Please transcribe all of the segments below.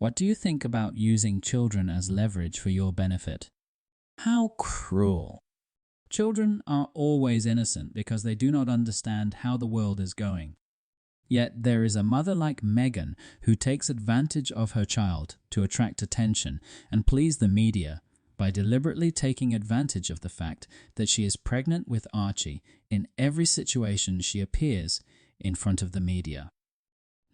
What do you think about using children as leverage for your benefit? How cruel! Children are always innocent because they do not understand how the world is going. Yet there is a mother like Meghan who takes advantage of her child to attract attention and please the media by deliberately taking advantage of the fact that she is pregnant with Archie in every situation she appears in front of the media.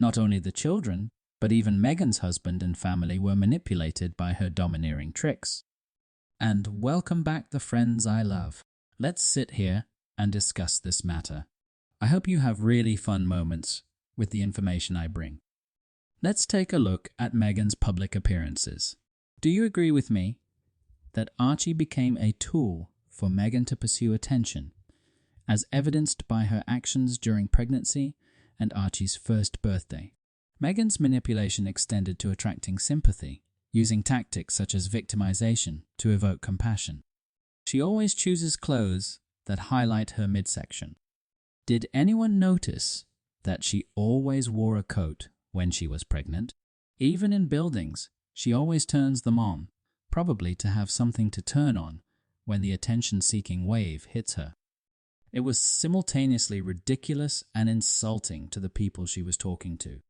Not only the children, but even Meghan's husband and family were manipulated by her domineering tricks. And welcome back, the friends I love. Let's sit here and discuss this matter. I hope you have really fun moments with the information I bring. Let's take a look at Meghan's public appearances. Do you agree with me that Archie became a tool for Meghan to pursue attention, as evidenced by her actions during pregnancy and Archie's first birthday? Meghan's manipulation extended to attracting sympathy, using tactics such as victimization to evoke compassion. She always chooses clothes that highlight her midsection. Did anyone notice that she always wore a coat when she was pregnant? Even in buildings, she always turns them on, probably to have something to turn on when the attention-seeking wave hits her. It was simultaneously ridiculous and insulting to the people she was talking to.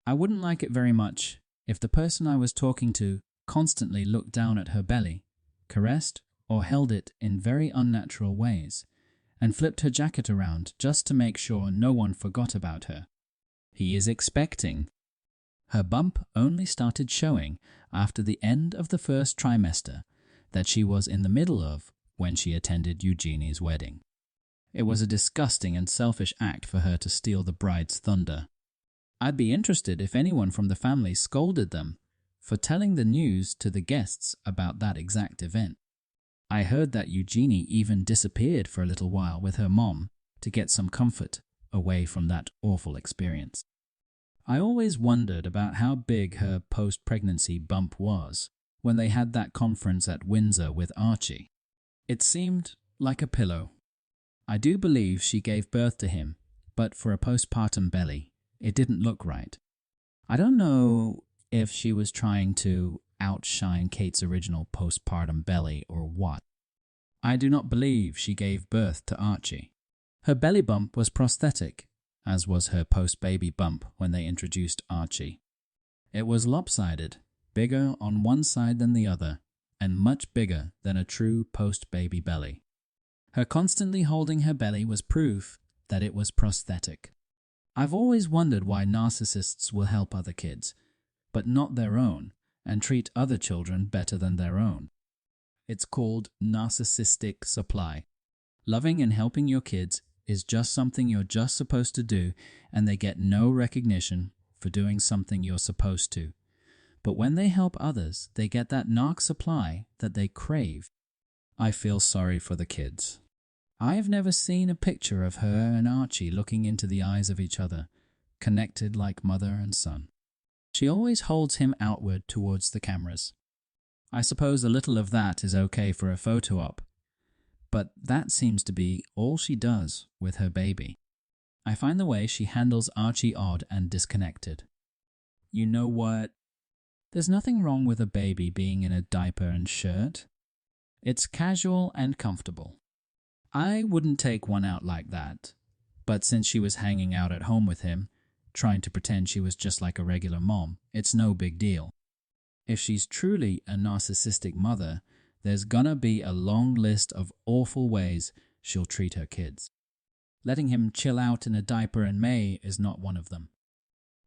I wouldn't like it very much if the person I was talking to constantly looked down at her belly, caressed or held it in very unnatural ways, and flipped her jacket around just to make sure no one forgot about her. He is expecting. Her bump only started showing after the end of the first trimester that she was in the middle of when she attended Eugenie's wedding. It was a disgusting and selfish act for her to steal the bride's thunder. I'd be interested if anyone from the family scolded them for telling the news to the guests about that exact event. I heard that Eugenie even disappeared for a little while with her mom to get some comfort away from that awful experience. I always wondered about how big her post-pregnancy bump was when they had that conference at Windsor with Archie. It seemed like a pillow. I do believe she gave birth to him, but for a postpartum belly, it didn't look right. I don't know if she was trying to outshine Kate's original postpartum belly or what. I do not believe she gave birth to Archie. Her belly bump was prosthetic, as was her post-baby bump when they introduced Archie. It was lopsided, bigger on one side than the other, and much bigger than a true post-baby belly. Her constantly holding her belly was proof that it was prosthetic. I've always wondered why narcissists will help other kids, but not their own, and treat other children better than their own. It's called narcissistic supply. Loving and helping your kids is just something you're just supposed to do, and they get no recognition for doing something you're supposed to. But when they help others, they get that narc supply that they crave. I feel sorry for the kids. I've never seen a picture of her and Archie looking into the eyes of each other, connected like mother and son. She always holds him outward towards the cameras. I suppose a little of that is okay for a photo op, but that seems to be all she does with her baby. I find the way she handles Archie odd and disconnected. You know what? There's nothing wrong with a baby being in a diaper and shirt. It's casual and comfortable. I wouldn't take one out like that, but since she was hanging out at home with him, trying to pretend she was just like a regular mom, it's no big deal. If she's truly a narcissistic mother, there's gonna be a long list of awful ways she'll treat her kids. Letting him chill out in a diaper in May is not one of them.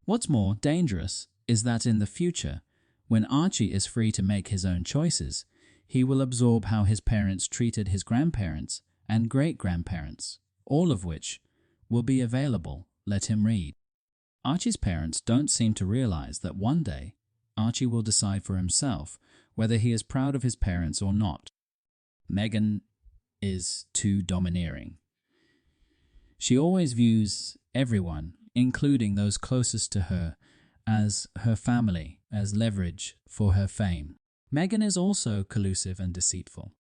What's more dangerous is that in the future, when Archie is free to make his own choices, he will absorb how his parents treated his grandparents and great-grandparents, all of which will be available, let him read. Archie's parents don't seem to realize that one day, Archie will decide for himself whether he is proud of his parents or not. Meghan is too domineering. She always views everyone, including those closest to her, as her family, as leverage for her fame. Meghan is also collusive and deceitful.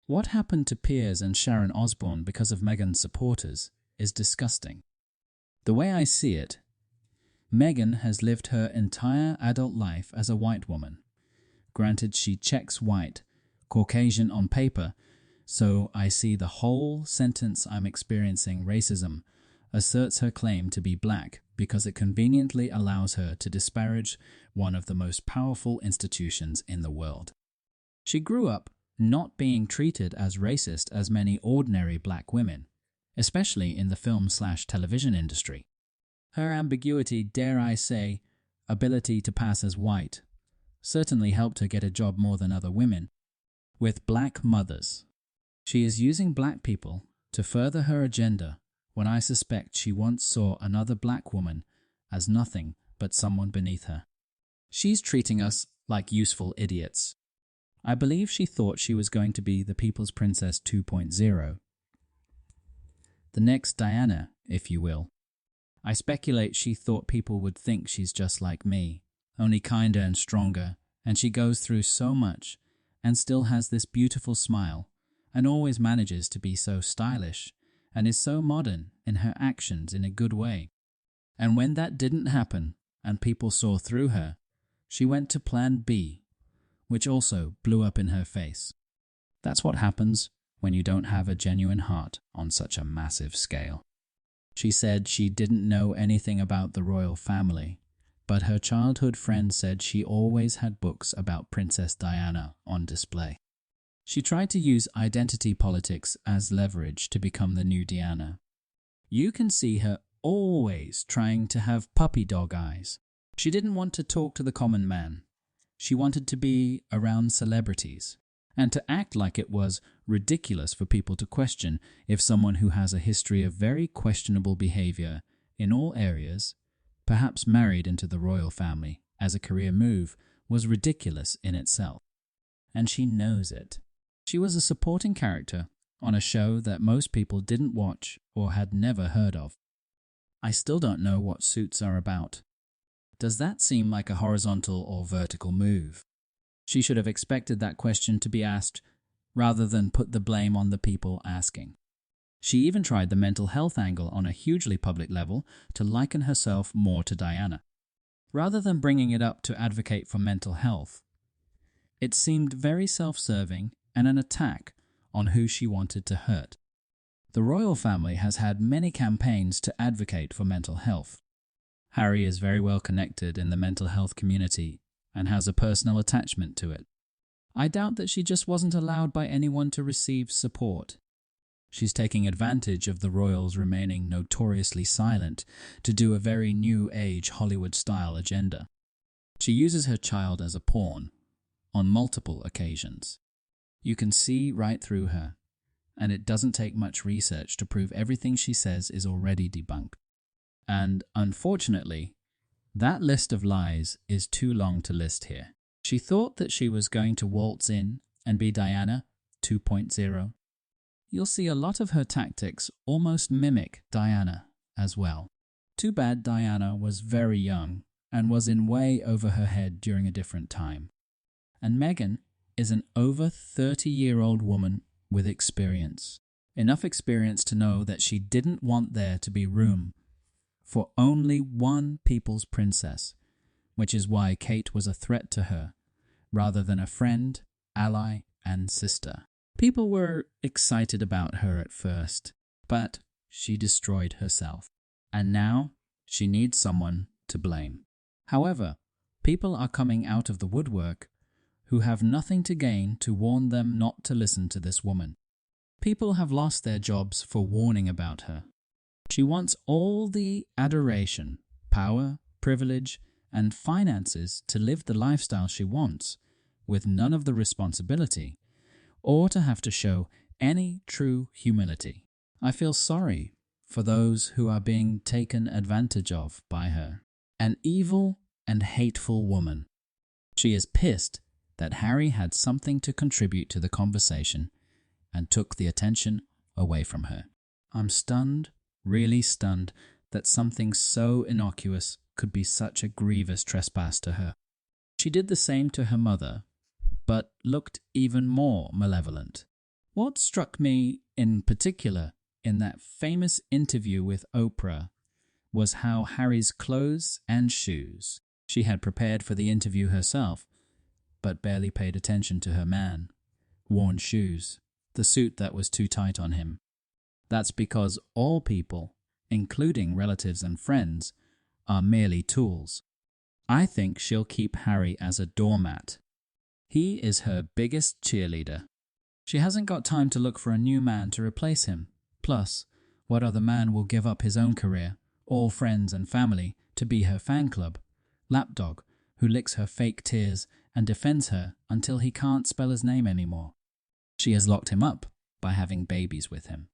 What happened to Piers and Sharon Osbourne because of Meghan's supporters is disgusting. The way I see it, Meghan has lived her entire adult life as a white woman. Granted, she checks white, Caucasian on paper, so I see the whole sentence I'm experiencing racism asserts her claim to be black because it conveniently allows her to disparage one of the most powerful institutions in the world. She grew up not being treated as racist as many ordinary black women, especially in the film/television industry. Her ambiguity, dare I say, ability to pass as white, certainly helped her get a job more than other women with black mothers. She is using black people to further her agenda when I suspect she once saw another black woman as nothing but someone beneath her. She's treating us like useful idiots. I believe she thought she was going to be the People's Princess 2.0. The next Diana, if you will. I speculate she thought people would think she's just like me, only kinder and stronger, and she goes through so much and still has this beautiful smile and always manages to be so stylish and is so modern in her actions in a good way. And when that didn't happen and people saw through her, she went to plan B, which also blew up in her face. That's what happens when you don't have a genuine heart on such a massive scale. She said she didn't know anything about the royal family, but her childhood friend said she always had books about Princess Diana on display. She tried to use identity politics as leverage to become the new Diana. You can see her always trying to have puppy dog eyes. She didn't want to talk to the common man. She wanted to be around celebrities, and to act like it was ridiculous for people to question if someone who has a history of very questionable behavior in all areas, perhaps married into the royal family as a career move, was ridiculous in itself. And she knows it. She was a supporting character on a show that most people didn't watch or had never heard of. I still don't know what Suits are about. Does that seem like a horizontal or vertical move? She should have expected that question to be asked rather than put the blame on the people asking. She even tried the mental health angle on a hugely public level to liken herself more to Diana. Rather than bringing it up to advocate for mental health, it seemed very self-serving and an attack on who she wanted to hurt. The royal family has had many campaigns to advocate for mental health. Harry is very well connected in the mental health community and has a personal attachment to it. I doubt that she just wasn't allowed by anyone to receive support. She's taking advantage of the royals remaining notoriously silent to do a very new age Hollywood-style agenda. She uses her child as a pawn on multiple occasions. You can see right through her, and it doesn't take much research to prove everything she says is already debunked. And unfortunately, that list of lies is too long to list here. She thought that she was going to waltz in and be Diana 2.0. You'll see a lot of her tactics almost mimic Diana as well. Too bad Diana was very young and was in way over her head during a different time. And Meghan is an over 30-year-old woman with experience. Enough experience to know that she didn't want there to be room for only one people's princess, which is why Kate was a threat to her, rather than a friend, ally, and sister. People were excited about her at first, but she destroyed herself. And now she needs someone to blame. However, people are coming out of the woodwork who have nothing to gain to warn them not to listen to this woman. People have lost their jobs for warning about her. She wants all the adoration, power, privilege, and finances to live the lifestyle she wants, with none of the responsibility, or to have to show any true humility. I feel sorry for those who are being taken advantage of by her. An evil and hateful woman. She is pissed that Harry had something to contribute to the conversation and took the attention away from her. I'm stunned, really stunned, that something so innocuous could be such a grievous trespass to her. She did the same to her mother, but looked even more malevolent. What struck me in particular in that famous interview with Oprah was how Harry's clothes and shoes. She had prepared for the interview herself, but barely paid attention to her man. Worn shoes, the suit that was too tight on him. That's because all people, including relatives and friends, are merely tools. I think she'll keep Harry as a doormat. He is her biggest cheerleader. She hasn't got time to look for a new man to replace him. Plus, what other man will give up his own career, all friends and family, to be her fan club? Lapdog, who licks her fake tears and defends her until he can't spell his name anymore. She has locked him up by having babies with him.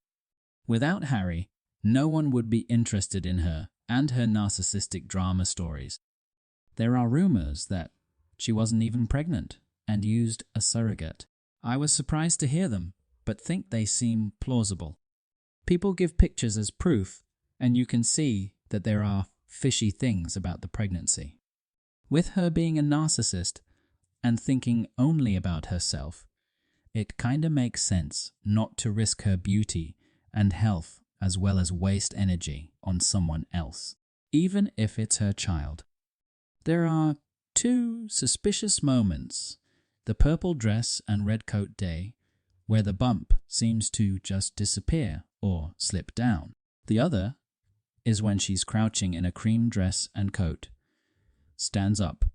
Without Harry, no one would be interested in her and her narcissistic drama stories. There are rumors that she wasn't even pregnant and used a surrogate. I was surprised to hear them, but think they seem plausible. People give pictures as proof, and you can see that there are fishy things about the pregnancy. With her being a narcissist and thinking only about herself, it kinda makes sense not to risk her beauty and health as well as waste energy on someone else, even if it's her child. There are two suspicious moments, the purple dress and red coat day, where the bump seems to just disappear or slip down. The other is when she's crouching in a cream dress and coat, stands up,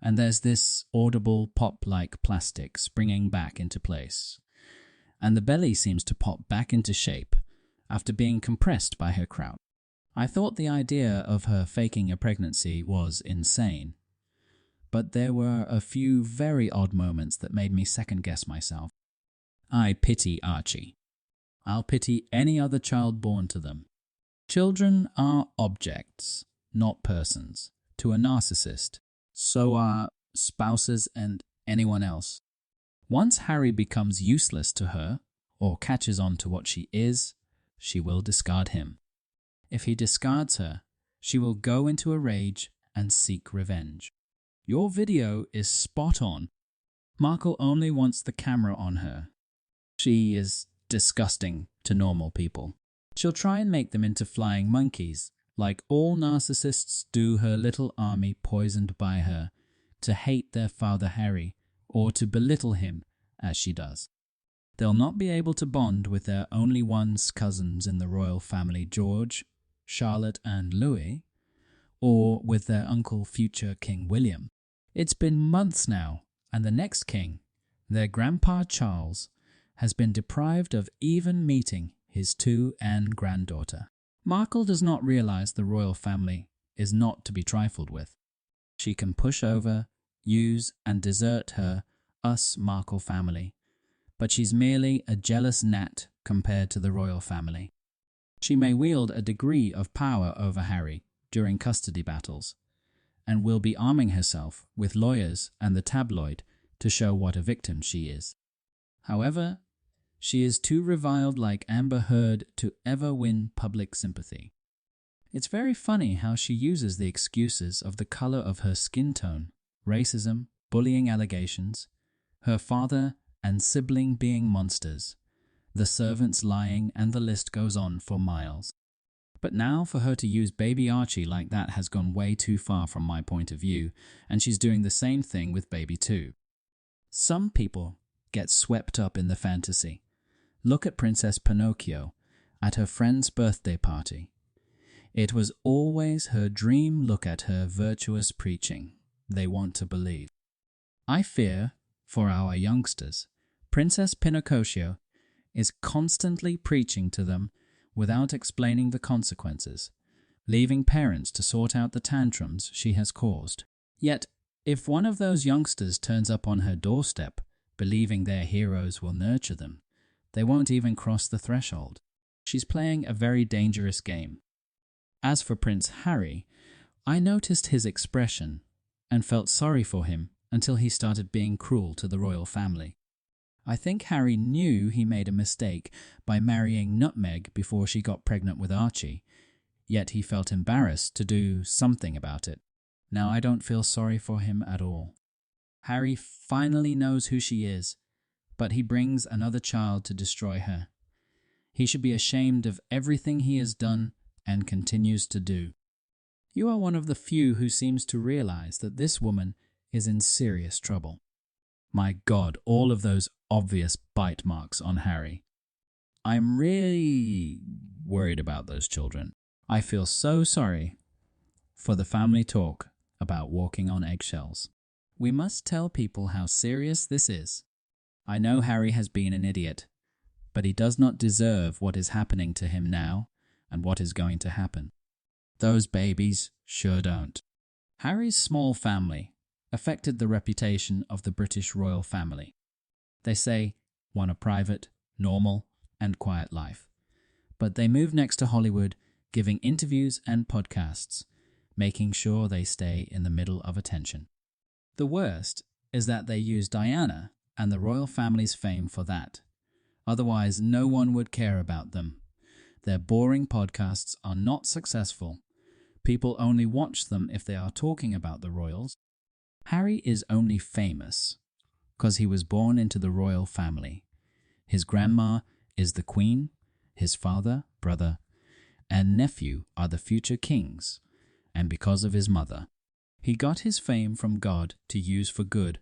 and there's this audible pop-like plastic springing back into place, and the belly seems to pop back into shape after being compressed by her crowd. I thought the idea of her faking a pregnancy was insane, but there were a few very odd moments that made me second-guess myself. I pity Archie. I'll pity any other child born to them. Children are objects, not persons, to a narcissist. So are spouses and anyone else. Once Harry becomes useless to her, or catches on to what she is, she will discard him. If he discards her, she will go into a rage and seek revenge. Your video is spot on. Markle only wants the camera on her. She is disgusting to normal people. She'll try and make them into flying monkeys, like all narcissists do her little army poisoned by her, to hate their father Harry, or to belittle him, as she does. They'll not be able to bond with their only one's cousins in the royal family, George, Charlotte and Louis, or with their uncle future King William. It's been months now, and the next king, their grandpa Charles, has been deprived of even meeting his Anne granddaughter. Markle does not realize the royal family is not to be trifled with. She can push over, use and desert us Markle family, but she's merely a jealous gnat compared to the royal family. She may wield a degree of power over Harry during custody battles, and will be arming herself with lawyers and the tabloid to show what a victim she is. However, she is too reviled like Amber Heard to ever win public sympathy. It's very funny how she uses the excuses of the color of her skin tone, racism, bullying allegations, her father and sibling being monsters, the servants lying, and the list goes on for miles. But now for her to use baby Archie like that has gone way too far from my point of view, and she's doing the same thing with baby too. Some people get swept up in the fantasy. Look at Princess Pinocchio at her friend's birthday party. It was always her dream. Look at her virtuous preaching. They want to believe. I fear, for our youngsters, Princess Pinocchio is constantly preaching to them without explaining the consequences, leaving parents to sort out the tantrums she has caused. Yet, if one of those youngsters turns up on her doorstep, believing their heroes will nurture them, they won't even cross the threshold. She's playing a very dangerous game. As for Prince Harry, I noticed his expression and felt sorry for him until he started being cruel to the royal family. I think Harry knew he made a mistake by marrying Nutmeg before she got pregnant with Archie, yet he felt embarrassed to do something about it. Now I don't feel sorry for him at all. Harry finally knows who she is, but he brings another child to destroy her. He should be ashamed of everything he has done and continues to do. You are one of the few who seems to realize that this woman is in serious trouble. My God, all of those obvious bite marks on Harry. I'm really worried about those children. I feel so sorry for the family talk about walking on eggshells. We must tell people how serious this is. I know Harry has been an idiot, but he does not deserve what is happening to him now and what is going to happen. Those babies sure don't. Harry's small family affected the reputation of the British royal family. They say want a private, normal, and quiet life. But they move next to Hollywood, giving interviews and podcasts, making sure they stay in the middle of attention. The worst is that they use Diana and the royal family's fame for that. Otherwise, no one would care about them. Their boring podcasts are not successful. People only watch them if they are talking about the royals. Harry is only famous because he was born into the royal family. His grandma is the queen, his father, brother, and nephew are the future kings, and because of his mother. He got his fame from God to use for good,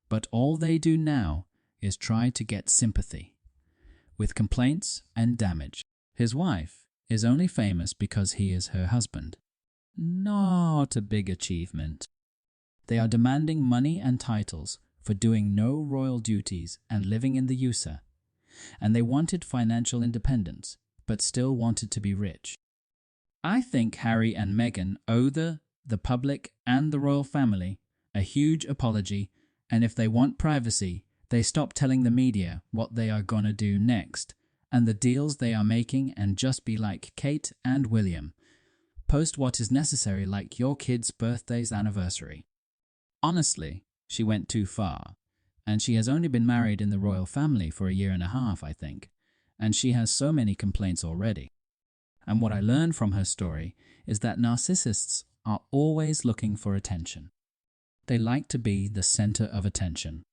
but all they do now is try to get sympathy, with complaints and damage. His wife is only famous because he is her husband. Not a big achievement. They are demanding money and titles for doing no royal duties and living in the USA, and they wanted financial independence, but still wanted to be rich. I think Harry and Meghan owe the public and the royal family a huge apology, and if they want privacy, they stop telling the media what they are gonna do next and the deals they are making and just be like Kate and William. Post what is necessary, like your kid's birthday's anniversary. Honestly, she went too far, and she has only been married in the royal family for a year and a half, I think, and she has so many complaints already. And what I learned from her story is that narcissists are always looking for attention. They like to be the center of attention.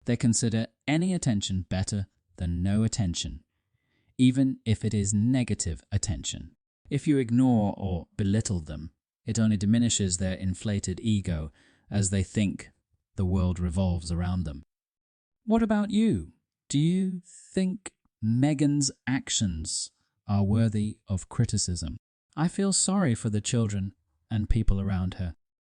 They consider any attention better than no attention, even if it is negative attention. If you ignore or belittle them, it only diminishes their inflated ego as they think the world revolves around them. What about you? Do you think Meghan's actions are worthy of criticism? I feel sorry for the children and people around her.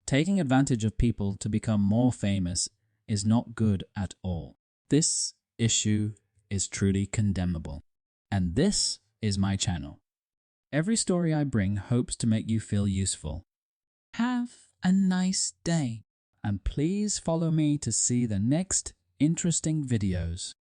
Taking advantage of people to become more famous is not good at all. This issue is truly condemnable. And this is my channel. Every story I bring hopes to make you feel useful. Have a nice day, and please follow me to see the next interesting videos.